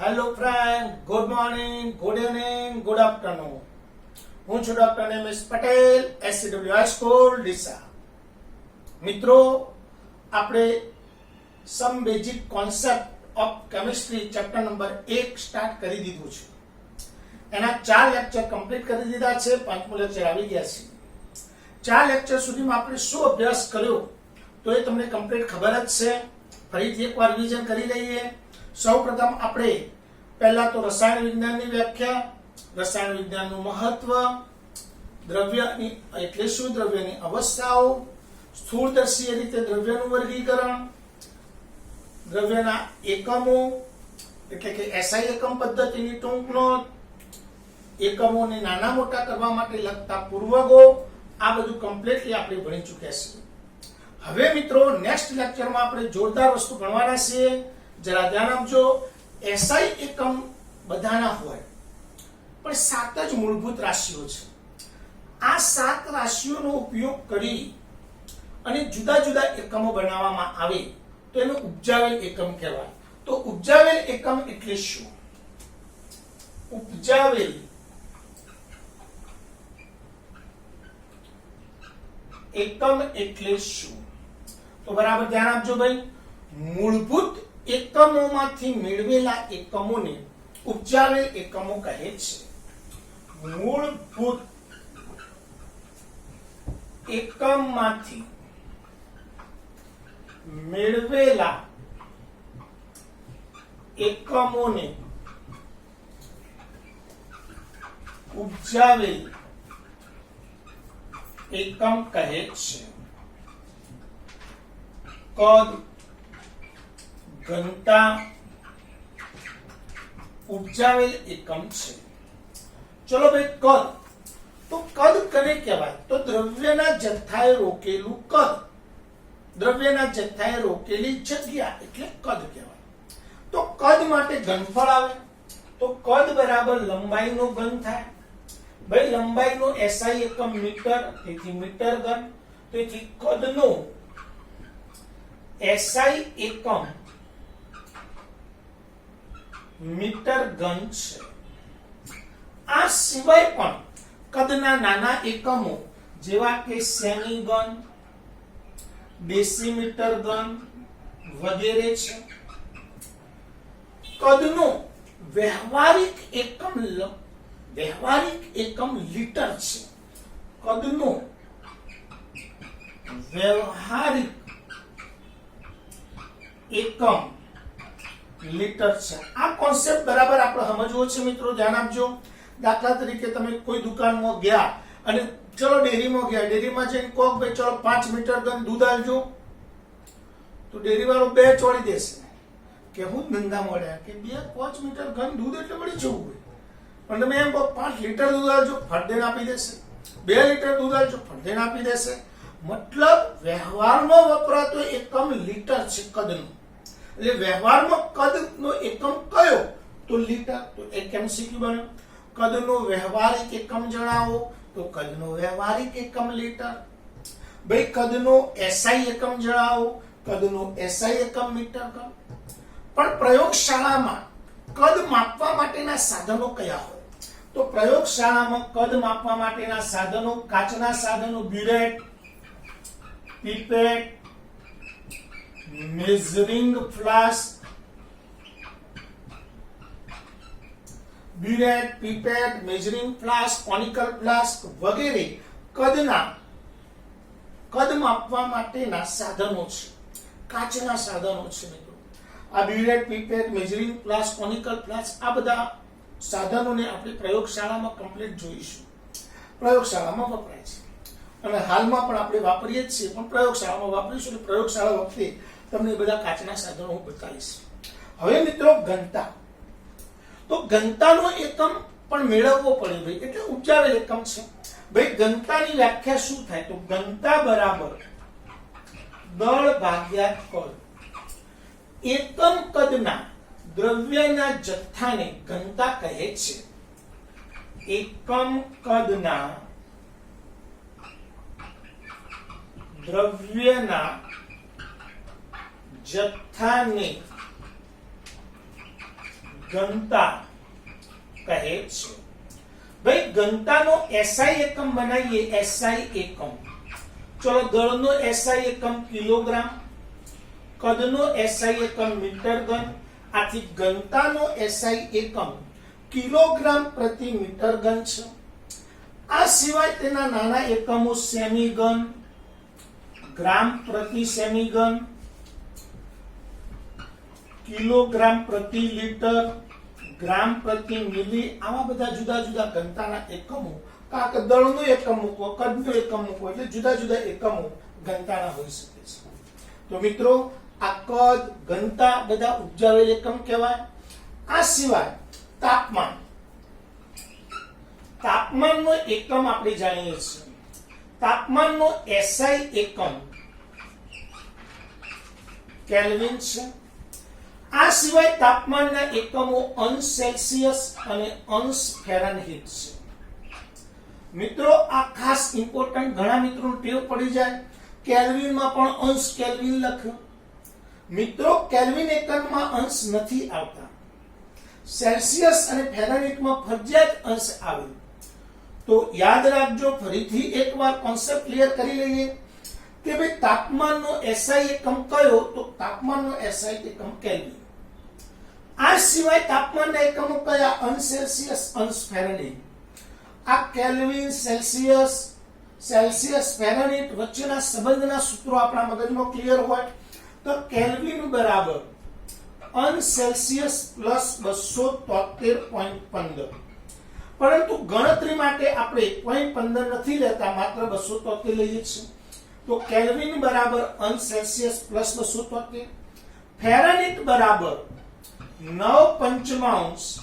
Hello friend, good morning, good evening, good afternoon. હું છું doctor M S. Patel, SCW high school Deesa. મિત્રો, આપણે some basic concept of chemistry chapter number 1 start કરી દીધું છે. એના 4 લેક્ચર કમ્પ્લીટ કરી દીધા છે, 5મો લેક્ચર આવી ગયા છે. 4 લેક્ચર સુધીમાં આપણે શું અભ્યાસ કર્યો તો એ તમને કમ્પ્લીટ ખબર જ છે. ફરીથી એકવાર રિવિઝન કરી લઈએ. સૌપ્રથમ આપણે પહેલા તો રસાયણ વિજ્ઞાનની વ્યાખ્યા, રસાયણ વિજ્ઞાનનું મહત્વ, દ્રવ્યની એટલે શું, દ્રવ્યની અવસ્થાઓ, સ્થૂળદર્શીય રીતે દ્રવ્યનું વર્ગીકરણ, દ્રવ્યના એકમો એટલે કે SI એકમ પદ્ધતિની ટૂંક નોંધ, એકમોને નાના મોટા કરવા માટે લગતા પૂર્વકો, આ બધું કમ્પ્લીટલી આપણે ભણી ચૂક્યા છીએ. હવે મિત્રો નેક્સ્ટ લેક્ચરમાં આપણે જોરદાર વસ્તુ ભણવાના છીએ. જરા ધ્યાન આપજો. SI એકમ બધાના હોય, પણ 7 જ મૂળભૂત રાશિઓ છે. આ 7 રાશિઓનો ઉપયોગ કરી અને જુદા જુદા એકમો બનાવવામાં આવે તો એને ઉપજાવેલ એકમ કહેવાય. તો ઉપજાવેલ એકમ એટલે શું? ઉપજાવેલ એકમ એટલે શું? તો બરાબર ધ્યાન આપજો ભાઈ. મૂળભૂત એકમોમાંથી મેળવેલા એકમોને ઉપજાવેલ એકમો કહે છે. મૂળભૂત એકમમાંથી મેળવેલા એકમોને ઉપજાવેલ એકમ કહે છે. કદ, ઘનતા ઉપજાવેલ એકમ છે. ચલો ભાઈ, કદ. તો કદ કને કહેવાય? તો દ્રવ્યના જથ્થાએ રોકેલું કદ, દ્રવ્યના જથ્થાએ રોકેલી જગ્યા એટલે કદ કહેવાય. તો કદ માટે ઘનફળ આવે. તો કદ બરાબર લંબાઈનો ઘન થાય. ભાઈ, લંબાઈનો SI એકમ મીટર, તેથી મીટર ઘન. તેથી કદનો SI એકમ મીટર ઘન છે. આ સિવાય પણ કદના નાના એકમો જેવા કે સેમી ઘન, ડેસીમીટર ઘન વગેરે છે. કદનો વ્યવહારિક એકમ લીટર છે. કદનો વ્યવહારિક એકમ લીટર છે. આ કોન્સેપ્ટ બરાબર આપણે સમજવો છે મિત્રો. ધ્યાન આપજો. દાખલા તરીકે તમે કોઈ દુકાનમાં ગયા અને ચલો ડેરીમાં ગયા, ડેરીમાં જઈને કહો ભાઈ ચલો 5 મીટર ઘન દૂધ આલજો, તો ડેરી વાળો 2 ચોળી દેશે કે હું ધંધા મળ્યા કે 5 મીટર ઘન દૂધ એટલે મળી જવું હોય. પણ તમે એમ કહો 5 લીટર દૂધ આલજો, ફટદેન આપી દેશે. 2 લીટર દૂધ આલજો, ફટદેન આપી દેશે. મતલબ વ્યવહારમાં વપરાતો એકમ લીટર છે કદનો. એટલે વ્યવહારમાં કદનો એકમ કયો? તો લીટર. તો એક MCQ બન્યો. કદનો વ્યવહારિક એકમ જણાવો. તો કદનો વ્યવહારિક એકમ લીટર. ભાઈ, કદનો SI એકમ જણાવો. કદનો SI એકમ મીટર ઘન. પણ પ્રયોગશાળામાં કદ માપવા માટેના સાધનો કયા હોય? તો પ્રયોગશાળામાં કદ માપવા માટેના સાધનો, કાચના સાધનો, burette, pipette, measuring flask, burette, pipette, measuring flask, conical flask વગેરે કદ માપવા માટેના સાધનો છે, કાચના સાધનો છે મિત્રો. આ burette, pipette, measuring flask, conical flask, આ બધા સાધનોને આપણે પ્રયોગશાળામાં કમ્પ્લીટ જોઈશું. પ્રયોગશાળામાં વપરાય છે અને હાલમાં પણ આપણે વાપરીએ જ છીએ, પણ પ્રયોગશાળામાં વાપરીશું. પ્રયોગશાળા વખતે તમને બધા કાચના સાધનો હું બતાવીશ. હવે મિત્રો, ઘનતા. તો ઘનતાનો એકમ પણ મેળવવો પડે ભાઈ, એટલે ઉપજાવેલ એકમ છે. ભાઈ, ઘનતાની વ્યાખ્યા શું થાય? તો ઘનતા બરાબર દળ ભાગ્યા કદ. એકમ કદના દ્રવ્યના જથ્થાને ઘનતા કહે છે. એકમ કદના દ્રવ્યના જથ્થાને ઘનતા કહે છે। ભાઈ ઘનતાનો એસઆઈ એકમ બનાવીએ। એસઆઈ એકમ, ચલો દળનો એસઆઈ એકમ કિલોગ્રામ, કદનો એસઆઈ એકમ મીટર ઘન, આથી ઘનતાનો એસઆઈ એકમ કિલોગ્રામ પ્રતિ મીટર ઘન છે। આ સિવાય તેના નાના એકમો સેમી ઘન, ગ્રામ પ્રતિ સેમી ઘન, કિલોગ્રામ પ્રતિ લીટર, ગ્રામ પ્રતિ મિલી, આવા બધા જુદા જુદા ઘનતાના એકમો, કાંક દળનો એકમ મૂકો, કદનો એકમ મૂકો, એટલે જુદા જુદા એકમો ઘનતાના હોઈ શકે છે। તો મિત્રો આ કદ, ઘનતા બધા ઉપજાવેલ એકમ કહેવાય। આ સિવાય તાપમાન, તાપમાનનો એકમ આપણે જાણીએ છીએ। તાપમાનનો એસઆઈ એકમ કેલ્વિન છે। આ સિવાય તાપમાનના એકમો અંશ સેલ્સિયસ અને અંશ ફેરનહીટ છે। મિત્રો આ ખાસ ઇમ્પોર્ટન્ટ, ઘણા મિત્રોને ટેવ પડી જાય કેલ્વિનમાં પણ અંશ કેલ્વિન લખ્યો। મિત્રો કેલ્વિન એકમમાં અંશ નથી આવતા, સેલ્સિયસ અને ફેરનહીટમાં ફરજિયાત અંશ આવે। તો યાદ રાખજો, ફરીથી એકવાર કોન્સેપ્ટ ક્લિયર કરી લઈએ કે ભાઈ તાપમાનનો એસઆઈ એકમ કયો, તો તાપમાનનો એસઆઈ એકમ કેલ્વિન। આ સિવાય તાપમાનના એકમો કયા, અંશ સેલ્સિયસ, અંશ ફેરનહીટ। આ કેલ્વિન, સેલ્સિયસ, સેલ્સિયસ, ફેરનહીટ વચ્ચેના સંબંધના સૂત્રો આપણા મગજમાં ક્લિયર હોય તો કેલ્વિન બરાબર અંશ સેલ્સિયસ પ્લસ 273.15। પરંતુ ગણતરી માટે આપણે 1.15 નથી લેતા, માત્ર 273 લઈએ છીએ। તો કેલ્વિન બરાબર અંશ સેલ્સિયસ પ્લસ 273, ફેરનહીટ બરાબર 9/5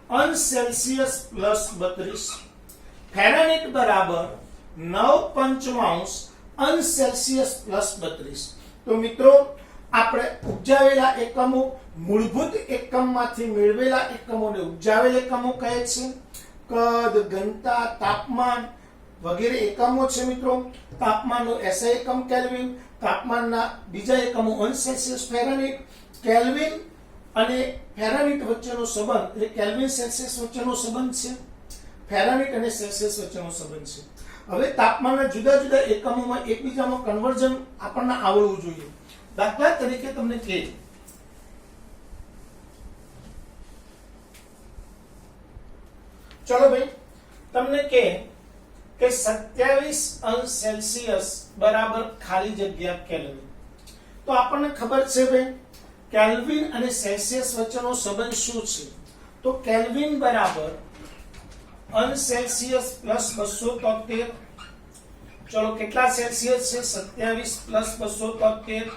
અંશ સેલ્સિયસ પ્લસ 32, ફેરનહીટ બરાબર 9/5 અંશ સેલ્સિયસ પ્લસ 32। તો મિત્રો આપણે ઉપજાવેલા એકમો, મૂળભૂત એકમમાંથી મેળવેલા એકમોને ઉપજાવેલ એકમો કહે છે। કદ, ઘનતા, તાપમાન વગેરે એકમો છે મિત્રો। તાપમાનનો એસઆઈ એકમ કેલ્વિન, તાપમાનના બીજા એકમો અંશ સેલ્સિયસ, ફેરનહીટ। કેલ્વિન અને ફેરનહીટ વચ્ચેનો સંબંધ એટલે કેલ્વિન સેલ્સિયસ વચ્ચેનો સંબંધ છે, ફેરનહીટ અને સેલ્સિયસ વચ્ચેનો સંબંધ છે। હવે તાપમાનના જુદા જુદા એકમોમાં એકબીજામાં કન્વર્ઝન આપણને આવડવું જોઈએ। દાખલા તરીકે તમને કહે ચલો ભાઈ તમને કે 27 અંશ સેલ્સિયસ બરાબર ખાલી જગ્યા કેલ્વિન। તો આપણને ખબર છે ભાઈ કેલ્વિન અને સેલ્સિયસ વચ્ચેનો સંબંધ શું છે, તો કેલ્વિન બરાબર અંશ સેલ્સિયસ પ્લસ 273। ચલો કેટલા સેલ્સિયસ છે, 27 પ્લસ 273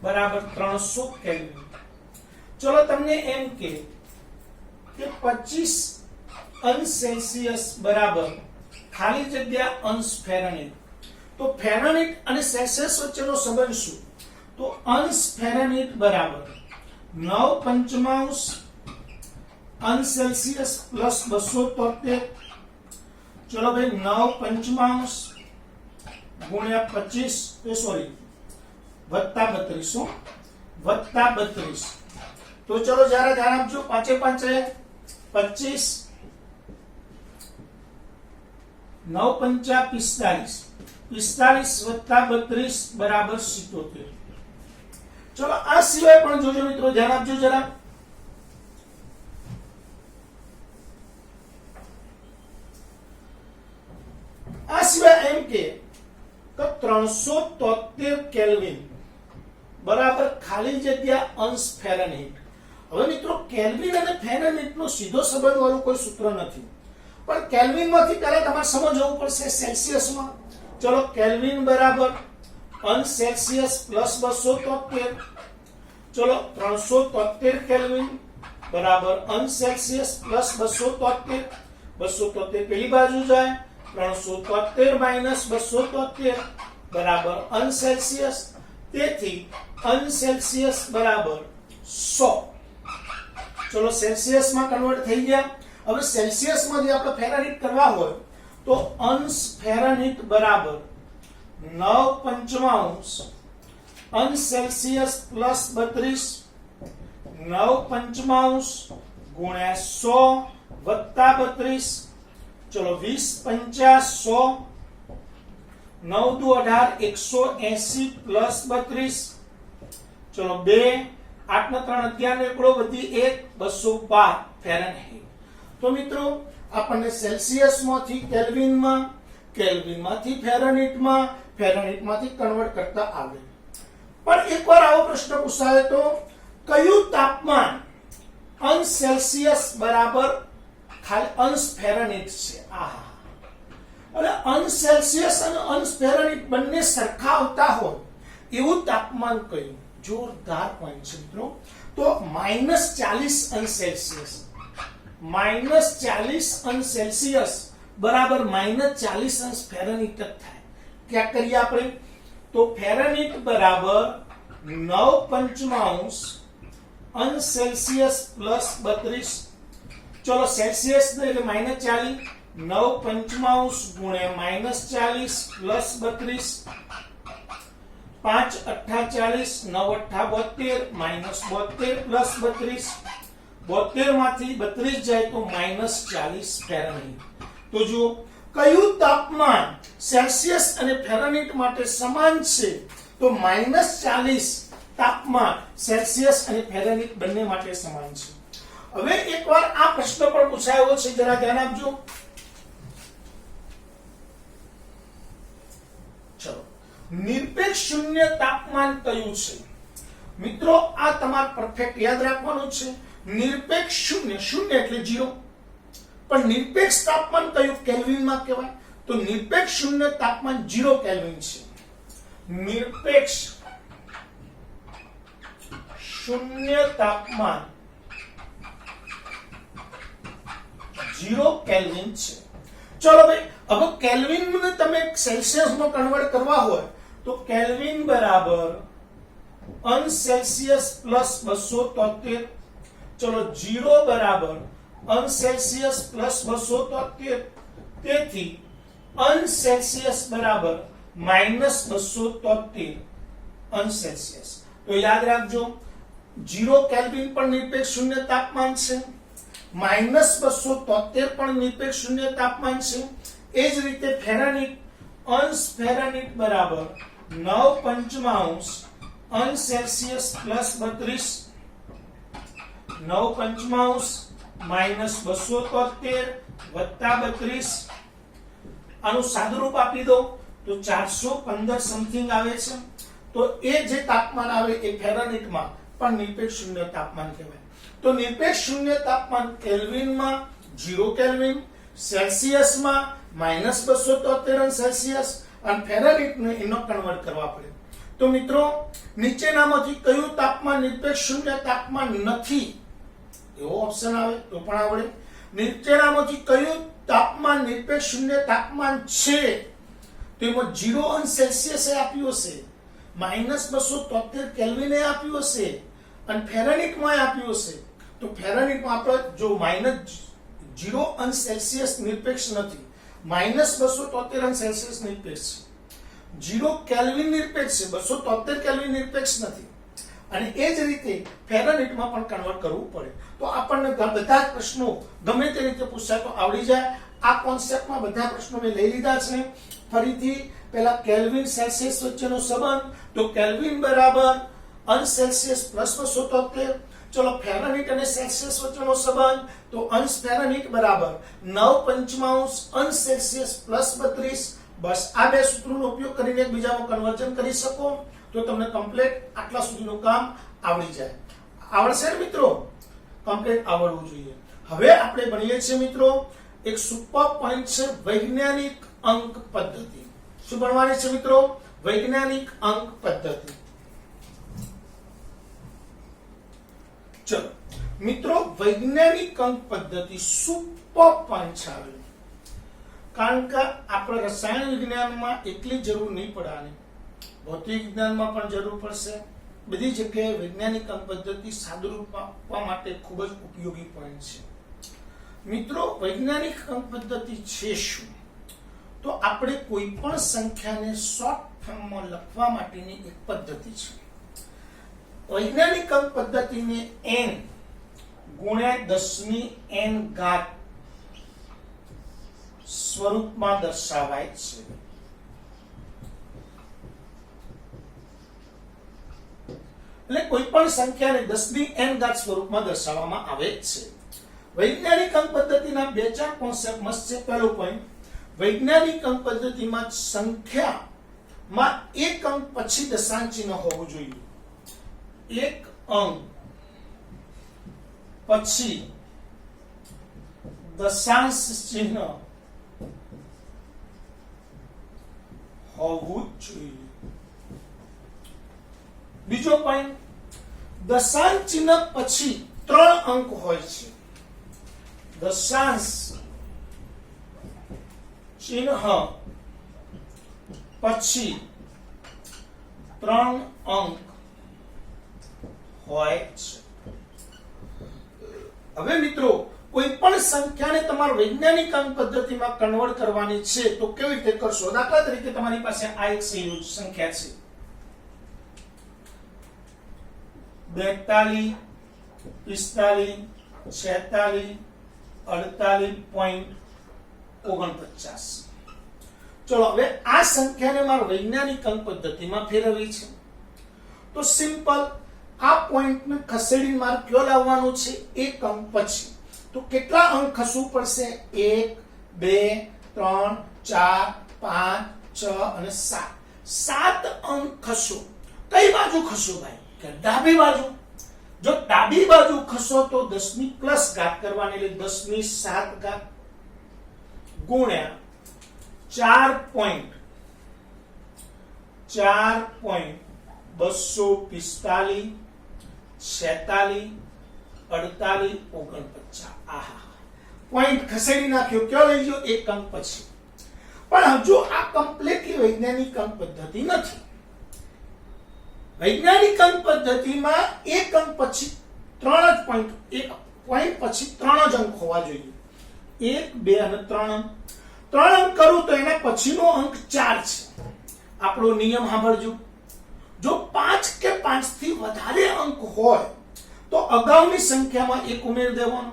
બરાબર 300 કેલ્વિન। ચલો તમને એમ કે 25 અંશ સેલ્સિયસ બરાબર ખાલી જગ્યા અંશ ફેરનહીટ। તો ફેરનહીટ અને સેલ્સિયસ વચ્ચેનો સંબંધ શું, તો અંશ ફેરનહીટ બરાબર 9/5 અંશ સેલ્સિયસ પ્લસ 273। ચલો ભાઈ 9/5 ગુણ્યા 25 સોરી વત્તા 32 તો ચલો જરા ધ્યાન આપજો, 5 5 25, 9 5 45, 45 વત્તા 32 બરાબર 77। ચલો આ સિવાય પણ જોજો મિત્રો, ધ્યાન આપજો જરા। આ સિવાય એમ કે 373 કેલ્વિન બરાબર ખાલી જગ્યા અંશ ફેરનહીટ। હવે મિત્રો કેલ્વિન અને ફેરનહીટ નો સીધો સંબંધ વાળું કોઈ સૂત્ર નથી, પણ કેલ્વિન માંથી પહેલા તમારે સમજવું પડશે સેલ્સિયસમાં। ચલો કેલ્વિન બરાબર અંશ સેલ્સિયસ પ્લસ 273। ચલો 373 કેલ્વિન બરાબર અંશ સેલ્સિયસ પ્લસ 273, 273 પેલી બાજુ જાય, 373 માઈનસ 273 બરાબર અંશ સેલ્સિયસ। તેથી અંશ સેલ્સિયસ બરાબર 100। ચલો સેલ્સિયસ માં કન્વર્ટ થઈ ગયા। હવે સેલ્સિયસ માંથી આપણે ફેરનહીટ કરવા હોય તો અંશ ફેરનહીટ બરાબર 9/5 અંશ સેલ્સિયસ પ્લસ 32, 9 પંચમાંશ ગુણ્યા 100 વત્તા 32. ચલો 20 50 100. 9 દુ 18 180 પ્લસ 32. ચલો 2 8 ને 3 11 ને એકડો વધી 1 212 ફેરનહીટ. તો મિત્રો આપણને સેલ્સિયસ માંથી કેલ્વિન માં, કેલ્વિન માંથી ફેરનહીટ માં, ફેરનહીટ માંથી કન્વર્ટ કરતા આવે. પણ એકવાર આવો પ્રશ્ન પૂછાય તો કયું તાપમાન અંશ સેલ્સિયસ બરાબર ખાલી અંશ ફેરનહીટ છે? અને અંશ સેલ્સિયસ અને અંશ ફેરનહીટ બંને સરખા આવતા હોય એવું તાપમાન કયું? જોરદાર પોઈન્ટ છે મિત્રો. તો -40 અંશ સેલ્સિયસ, -40 અંશ સેલ્સિયસ બરાબર -40 અંશ ફેરનહીટ જ થાય. क्या करिए આપણે? तो ફેરનહીટ બરાબર 9 પંચમાંશ અંશ સેલ્સિયસ પ્લસ 32. ચલો સેલ્સિયસ ને એટલે -40, 9 પંચમાંશ ગુણ્યા -40 પ્લસ 32. 5 8 40, 9 8 72 પ્લસ 32. 72 માંથી 32 જાય તો -40 ફેરનહીટ. તો જો કયું તાપમાન સેલ્સિયસ અને ફેરનહીટ માટે સમાન છે? તો -40 તાપમાન સેલ્સિયસ અને ફેરનહીટ બંને માટે સમાન છે. હવે એકવાર આ પ્રશ્ન પણ પૂછાયો છે, જરા ધ્યાન આપજો. ચલો, નિરપેક્ષ શૂન્ય તાપમાન કયું છે? મિત્રો આ તમારે પરફેક્ટ યાદ રાખવાનું છે. નિરપેક્ષ શૂન્ય, શૂન્ય એટલે 0. પણ નિરપેક્ષ તાપમાન કયું કેલ્વિન માં કહેવાય? તો નિરપેક્ષ શૂન્ય તાપમાન 0 કેલ્વિન છે. નિરપેક્ષ શૂન્ય તાપમાન 0 કેલ્વિન છે. ચલો ભાઈ, હવે કેલ્વિન ને તમે સેલ્સિયસ માં કન્વર્ટ કરવા હોય તો કેલ્વિન બરાબર અંશ સેલ્સિયસ પ્લસ 273. ચલો 0 બરાબર અંશ સેલ્સિયસ પ્લસ 273. તેથી અંશ સેલ્સિયસ બરાબર -273 અંશ સેલ્સિયસ. તો યાદ રાખજો 0 કેલ્વિન પણ નિરપેક્ષ શૂન્ય તાપમાન છે, -273 પણ નિરપેક્ષ શૂન્ય તાપમાન છે. એ જ રીતે ફેરનહીટ, અંશ ફેરનહીટ બરાબર 9 પંચમાંશ અંશ સેલ્સિયસ પ્લસ 32. 9 પંચમાંશ -273 વત્તા 32. આનું સાદુરૂપ આપી દો તો 415 સમથિંગ આવે છે. તો એ જે તાપમાન આવે એ ફેરનહીટ માં પણ નિરપેક્ષ શૂન્ય તાપમાન કહેવાય. તો નિરપેક્ષ શૂન્ય તાપમાન કેલ્વિન માં 0 કેલ્વિન, સેલ્સિયસ માં -273 સેલ્સિયસ અને ફેરનહીટ ને એનો કન્વર્ટ કરવા પડે. તો મિત્રો નીચેનામાંથી કયું તાપમાન નિરપેક્ષ શૂન્ય તાપમાન નથી? એવો ઓપ્શન આવે તો પણ આવડે. નીચેનામાંથી કયું તાપમાન નિરપેક્ષ શૂન્ય તાપમાન છે? તો એમાં 0 અંશ સેલ્સિયસ આપ્યું હશે, -273 કેલ્વિન આપ્યું હશે અને ફેરનહીટ માં આપ્યું હશે. તો ફેરનહીટ માં આપણે જો -0 અંશ સેલ્સિયસ નિરપેક્ષ નથી, -273 અંશ સેલ્સિયસ નિરપેક્ષ છે, 0 કેલ્વિન નિરપેક્ષ છે, 273 કેલ્વિન નિરપેક્ષ નથી. અને એ જ રીતે ફેરનહીટ માં પણ કન્વર્ટ કરવું પડે. તો આપણને બધા જ પ્રશ્નો ગમે તે રીતે પૂછાય તો આવડી જાય. આ કોન્સેપ્ટમાં બધા પ્રશ્નો મેં લઈ લીધા છે. ફરીથી પહેલા કેલ્વિન સેલ્સિયસ વચ્ચેનો સંબંધ, તો કેલ્વિન બરાબર અંશ સેલ્સિયસ પ્લસ 273. ચલો ફેરનહીટ અને સેલ્સિયસ વચ્ચેનો સંબંધ, તો અંશ ફેરનહીટ બરાબર 9 પંચમાંશ અંશ સેલ્સિયસ પ્લસ 32. બસ આ બે સૂત્રોનો ઉપયોગ કરીને એકબીજામાં કન્વર્ઝન કરી શકો તો તમને કમ્પ્લીટ આટલા સુધીનું કામ આવડી જાય. આવડશે ને મિત્રો? કમ્પ્લીટ આવડવું જોઈએ. હવે આપણે ભણીએ છીએ મિત્રો એક સુપર પોઈન્ટ છે વૈજ્ઞાનિક અંક પદ્ધતિ. શું ભણવાની છે મિત્રો? વૈજ્ઞાનિક અંક પદ્ધતિ. ચલો મિત્રો, વૈજ્ઞાનિક અંક પદ્ધતિ સુપર પોઈન્ટ છે. કારણ કે આપણે રસાયણ વિજ્ઞાનમાં એટલી જરૂર નહીં પડે, ભૌતિક વિજ્ઞાનમાં પણ જરૂર પડશે. બધી જગ્યાએ વૈજ્ઞાનિક અંક પદ્ધતિ સાદુરૂપ આપવા માટે ખૂબ જ ઉપયોગી પોઈન્ટ છે. મિત્રો વૈજ્ઞાનિક અંક પદ્ધતિ છે શું? તો આપણે કોઈ પણ સંખ્યાને શોર્ટ ફોર્મમાં લખવા માટેની એક પદ્ધતિ છે. વૈજ્ઞાનિક અંક પદ્ધતિને n ગુણ્યા 10 ની n ઘાત સ્વરૂપમાં દર્શાવાય છે. એટલે કોઈ પણ સંખ્યાને 10 ની n ઘાત સ્વરૂપમાં દર્શાવવામાં આવે છે. વૈજ્ઞાનિક અંક પદ્ધતિના બે ચાર કોન્સેપ્ટ મસ્ત છે. પહેલો પોઈન્ટ, વૈજ્ઞાનિક અંક પદ્ધતિમાં સંખ્યામાં એક અંક પછી દશાંશ ચિહ્ન હોવું જોઈએ. એક અંક પછી દશાંશ ચિહ્ન હોવું જોઈએ. બીજો પોઈન્ટ, દશાંશ ચિહ્ન પછી 3 અંક હોય છે. દશાંશ ચિહ્ન પછી 3 અંક હોય છે. હવે મિત્રો, કોઈ પણ સંખ્યાને તમારે વૈજ્ઞાનિક અંક પદ્ધતિમાં કન્વર્ટ કરવાની છે તો કેવી રીતે કરશો? દાખલા તરીકે તમારી પાસે આ એક સંખ્યા છે 42, 45, 46, 48.49. ચલો હવે આ સંખ્યાને મારે વૈજ્ઞાનિક અંક પદ્ધતિમાં ફેરવવી છે તો સિમ્પલ આ પોઈન્ટને ખસેડીને મારે કયો લાવવાનો છે? એક અંક પછી. તો કેટલા અંક ખસવું પડશે? 1, 2, 3, 4, 5, 6 અને 7. 7 અંક ખસો. કઈ બાજુ ખસો ભાઈ? કે ડાબી બાજુ. જો ડાબી બાજુ ખસો તો 10 ની પ્લસ ઘાત કરવાની, એટલે 10 ની 7 ઘાત ગુણ્યા 4.245, 46, 48, 49. આહા, પોઈન્ટ ખસેડી નાખ્યો. કયો લઈ ગયો? એક અંક પછી. પણ હજુ આ કમ્પ્લીટલી વૈજ્ઞાનિક અંક પદ્ધતિ નથી. વૈજ્ઞાનિક અંક પદ્ધતિમાં એક અંક પછી 3 જ પોઈન્ટ, એક પોઈન્ટ પછી 3 જ અંક હોવા જોઈએ. 1, 2 અને 3 અંક. 3 અંક કરું તો એના પછીનો અંક 4 છે. આપણો નિયમ સાંભળજો. જો 5 કે 5 થી વધારે અંક હોય તો અગાઉની સંખ્યામાં 1 ઉમેરી દેવાનો,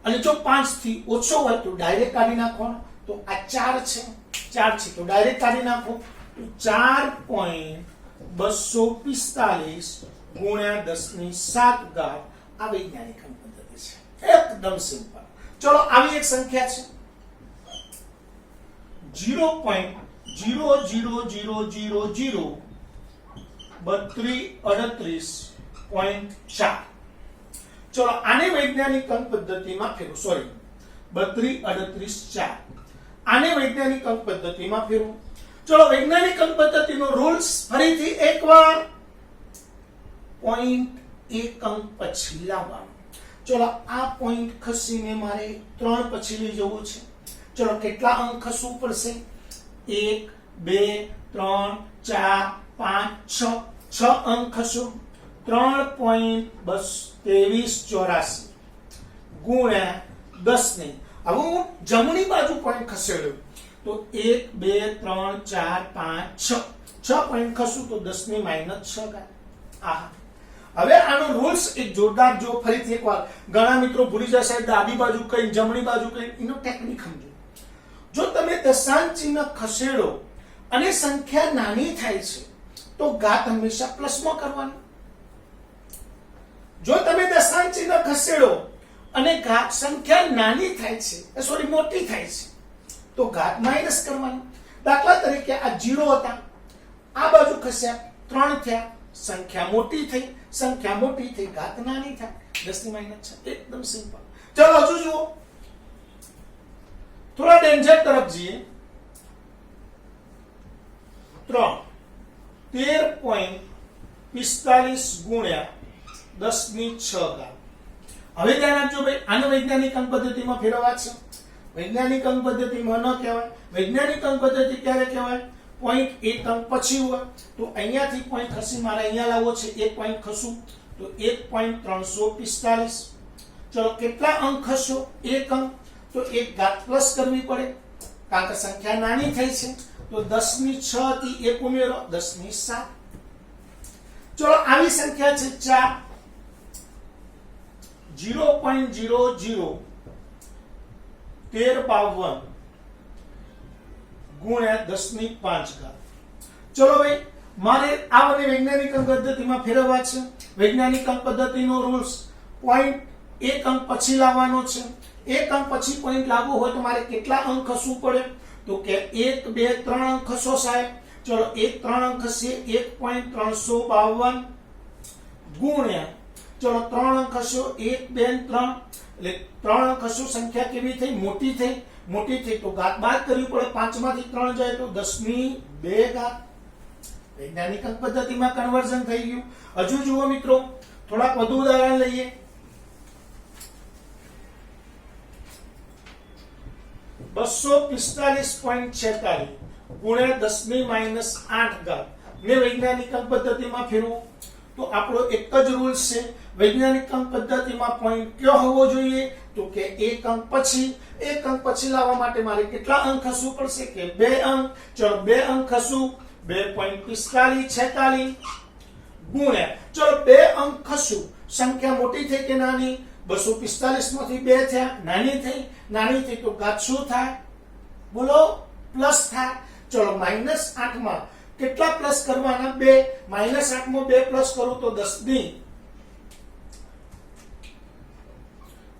અને જો 5 થી ઓછો હોય તો ડાયરેક્ટ કાઢી નાખવાનો. તો આ 4 છે, 4 છે તો ડાયરેક્ટ કાઢી નાખો. તો 4.245 ગુણ્યા 10 ની 7 ઘાત. આ વૈજ્ઞાનિક અંક પદ્ધતિ છે. એકદમ સિમ્પલ. ચલો આવી એક સંખ્યા છે 0.0003238.4. ચલો આને વૈજ્ઞાનિક અંક પદ્ધતિમાં ફેરવો. સોરી, 3238.4. આને વૈજ્ઞાનિક અંક પદ્ધતિમાં ફેરવો. ચલો વૈજ્ઞાનિક અંક પદ્ધતિનો રૂલ્સ ફરીથી એકવાર. પોઈન્ટ એક અંક પછી લાવવાનો. ચલો આ પોઈન્ટ ખસીને મારે 3 પછી લઈ જવું છે. ચલો કેટલા અંક ખસવું પડશે? 1, 2, 3, 4, 5, 6. 6 અંક ખસો. 3.2384 ગુણ્યા 10 ને. હવે હું જમણી બાજુ પોઈન્ટ ખસેડ્યો તો 1, 2, 3, 4, 5, 6. 6 પોઈન્ટ ખસું તો 10 ની -6 ઘાત. આહા, હવે આનો રૂલ્સ એક જોરદાર જો ફરીથી એકવાર. ઘણા મિત્રો ભૂલી જશે ડાબી બાજુ કઈ જમણી બાજુ કઈ, એનો ટેકનિક સમજો. જો તમે દશાંશ ચિહ્ન ખસેડો અને સંખ્યા નાની થાય છે તો ઘાત હંમેશા પ્લસમાં કરવાની. જો તમે દશાંશ ચિહ્ન ખસેડો અને ઘાત સંખ્યા નાની થાય છે, સોરી મોટી થાય છે, તો ઘાત માઈનસ કરવાની. દાખલા તરીકે આ 0 હતા, આ બાજુ ખસ્યા 3 થયા, સંખ્યા મોટી થઈ, સંખ્યા મોટી થઈ, ઘાત નાની થાય, 10 ની -6. એકદમ સિમ્પલ. ચલો હજુ જુઓ, થોડા ડેન્જર તરફ જઈએ. 13.45 ગુણ્યા 10 ની 6 ઘાત. હવે ધ્યાન આપજો ભાઈ, આને વૈજ્ઞાનિક અંક પદ્ધતિમાં ફેરવવા છે. વૈજ્ઞાનિક અંક પદ્ધતિમાં ન કહેવાય. વૈજ્ઞાનિક અંક પદ્ધતિ ક્યારે કહેવાય? પોઈન્ટ એક અંક પછી હોય તો અહીંયાથી પોઈન્ટ ખસી મારે અહીંયા લાવવો છે. એક પોઈન્ટ ખસું તો 1.345. ચલો કેટલા અંક ખસ્યો? એક અંક. તો એક ઘાત પ્લસ કરવી પડે કારણ કે સંખ્યા નાની થઈ છે. તો 10 ની 6 થી 1 ઉમેરો, 10 ની 7. ચલો આવી સંખ્યા છે 4 0.00 1352 ગુણ્યા 10 ની 5 ઘાત. ચલો ભાઈ મારે આ મને વૈજ્ઞાનિક અંક પદ્ધતિમાં ફેરવવા છે. વૈજ્ઞાનિક અંક પદ્ધતિનો રૂલ્સ પોઈન્ટ એક અંક પછી લાવવાનો છે. એક અંક પછી પોઈન્ટ લાવવો હોય તો મારે કેટલા અંક ખસવું પડે? તો કે 1 2 3 અંક ખસો સાહેબ. ચલો 1 3 અંક ખસે 1.352 ગુણ્યા ચલો 3 અંક ખસો 1 2 3 એટલે 3 અંક ખસો સંખ્યા કેવી થઈ? મોટી થઈ તો ઘાત બાદ કરવી પડે. 5 માંથી 3 જાય તો 10 ની 2 ઘાત. વૈજ્ઞાનિક અંક પદ્ધતિમાં કન્વર્ઝન થઈ ગયું. હજુ જુઓ મિત્રો થોડાક વધુ ઉદાહરણ લઈએ. 245.46 ગુણ્યા 10 ની -8 ઘાત. મેં વૈજ્ઞાનિક અંક પદ્ધતિમાં ફેરવું તો આપણો એક જ રૂલ છે. વૈજ્ઞાનિક અંક પદ્ધતિમાં પોઈન્ટ કયો હોવો જોઈએ? તો કે એક અંક પછી લાવવા માટે મારે કેટલા અંક ખસવું પડશે? કે 2 અંક. ચલો 2 અંક ખસું 2.45 ગુણ્યા ચલો 2 અંક ખસું સંખ્યા મોટી થઈ કે નાની? 245 માંથી 2 થયા, નાની થઈ તો ઘાત શું થાય? બોલો, પ્લસ થાય. ચલો -8 માં કેટલા પ્લસ કરવાના? 2. -8 માં 2 પ્લસ કરું તો 10 ની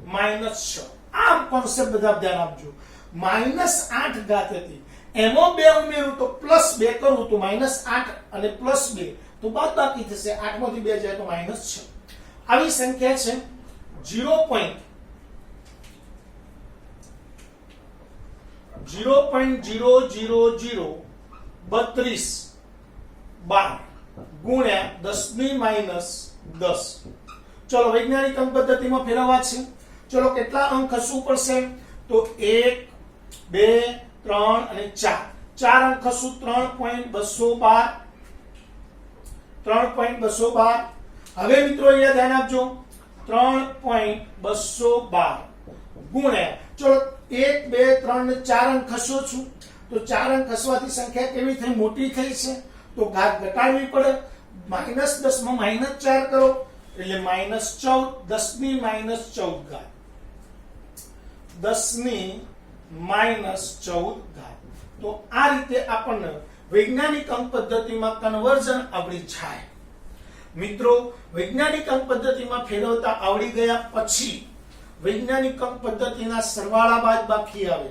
-6. આમ કોન્સેપ્ટ બધા ધ્યાન આપજો. -8 ઘાત હતી, એમાં 2 ઉમેરું તો +2 કરું તો -8 અને +2 તો બાદબાકી થશે. 8 માંથી 2 જાય તો -6. આવી સંખ્યા છે 0.00032 ગુણ્યા 10 ની -10. ચલો વૈજ્ઞાનિક અંક પદ્ધતિમાં ફેરવવા છે. ચલો કેટલા અંક ખસવું પડશે? તો 1 2 3 અને 4. 4 અંક ખસું 3.212. હવે મિત્રો અહીંયા ધ્યાન આપજો. 3.212 ગુણ્યા ચલો 1 2 3 ને 4 અંક ખસો છું તો 4 અંક ખસવાથી સંખ્યા કેવી થઈ? મોટી થઈ છે તો ઘાત ઘટાડવી પડે. -10 માં -4 કરો એટલે -14. 10 ની -14 ઘાત. 10 ની -14 ઘાત. તો આ રીતે આપણને વૈજ્ઞાનિક અંક પદ્ધતિમાં કન્વર્ઝન આવડી જાય. મિત્રો વૈજ્ઞાનિક અંક પદ્ધતિમાં ફેરવતા આવડી ગયા પછી વૈજ્ઞાનિક અંક પદ્ધતિના સરવાળા બાદબાકી આવે.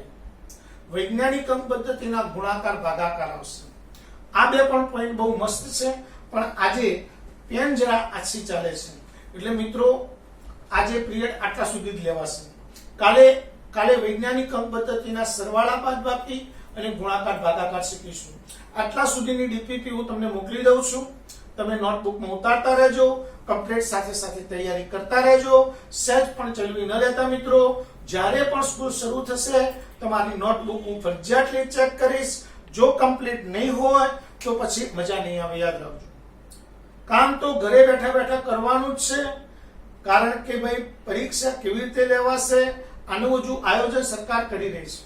વૈજ્ઞાનિક અંક પદ્ધતિના ગુણાકાર ભાગાકાર આવશે. આ બે પણ પોઈન્ટ બહુ મસ્ત છે, પણ આજે પેન જરા આછી ચાલે છે એટલે મિત્રો આજે પીરિયડ આટલા સુધી જ લેવાશે. કાલે વૈજ્ઞાનિક અંક પદ્ધતિના સરવાળા બાદબાકી અને ગુણાકાર ભાગાકાર શીખીશું. આટલા સુધીની ડીપીપી હું તમને મોકલી દઉં છું. તમે નોટબુકમાં ઉતારતા રહેજો, કમ્પ્લીટ સાથે તૈયારી કરતા રહેજો. સહેજ પણ ચલવી ન લેતા મિત્રો. જ્યારે પણ સ્કૂલ શરૂ થશે તમારી નોટબુક હું ફરજિયાતલી ચેક કરીશ. જો કમ્પ્લીટ નહીં હોય તો પછી મજા નહીં આવે. યાદ રાખજો, કામ તો ઘરે બેઠા કરવાનું જ છે. કારણ કે ભાઈ પરીક્ષા કેવી રીતે લેવાશે આનું હજુ આયોજન સરકાર કરી રહી છે.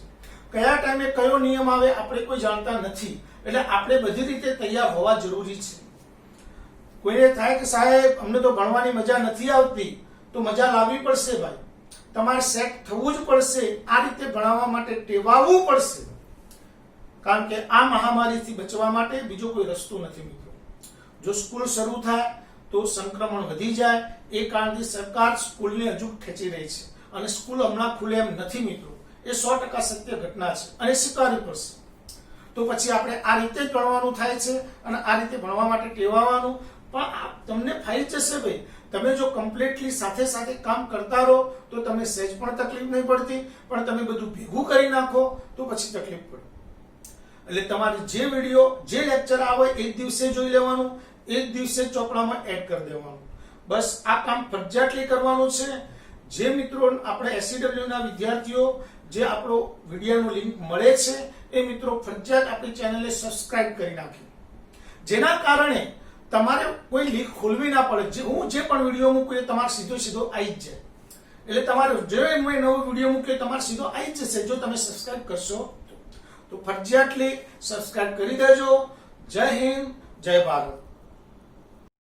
કયા ટાઈમે કયો નિયમ આવે આપણે કોઈ જાણતા નથી, એટલે આપણે બધી રીતે તૈયાર હોવા જરૂરી છે. કોઈને થાય કે સાહેબ અમને તો ભણવાની મજા નથી આવતી, તો મજા લાવવી પડશે ભાઈ. તમારે સેટ થવું જ પડશે. આ રીતે ભણાવવા માટે ટેવાવવું પડશે. કારણ કે આ મહામારીથી બચવા માટે બીજો કોઈ રસ્તો નથી મિત્રો. જો સ્કૂલ શરૂ થાય તો સંક્રમણ વધી જાય. એ કારણથી સરકાર સ્કૂલને હજુ ખેંચી રહી છે અને સ્કૂલ હમણાં ખુલે એમ નથી મિત્રો. એ 100% સત્ય ઘટના છે અને સ્વીકારવી પડશે. તો પછી આપણે આ રીતે જ ભણવાનું થાય છે અને આ રીતે ભણવા માટે ટેવાવાનું. પણ તમને ફાઈ જશે ભાઈ. તમે જો કમ્પ્લીટલી સાથે કામ કરતા રહો તો તમે સહેજ પણ તકલીફ નહીં પડતી, પણ તમે બધું ભેગું કરી નાખો તો પછી તકલીફ પડે. એટલે તમારે જે વિડીયો જે લેક્ચર આવે એક દિવસે જોઈ લેવાનું, એક દિવસે ચોપડામાં એડ કરી દેવાનું. બસ આ કામ ફરજિયાતલી કરવાનું છે. જે મિત્રો આપણે SCW ના વિદ્યાર્થીઓ જે આપણો વિડીયોનું લિંક મળે છે એ મિત્રો ફરજિયાત આપણી ચેનલને સબસ્ક્રાઇબ કરી નાખી, જેના કારણે તમારે કોઈ લિંક ખોલવી ના પડે. હું જે પણ વિડીયો મૂકું એ તમારે સીધો આવી જ જાય. એટલે તમારે જે મેં નવો વિડીયો મૂક્યો તમારે સીધો આવી જ જશે જો તમે સબસ્ક્રાઇબ કરશો તો ફરજિયાતલી સબસ્ક્રાઇબ કરી દેજો. જય હિન્દ, જય ભારત.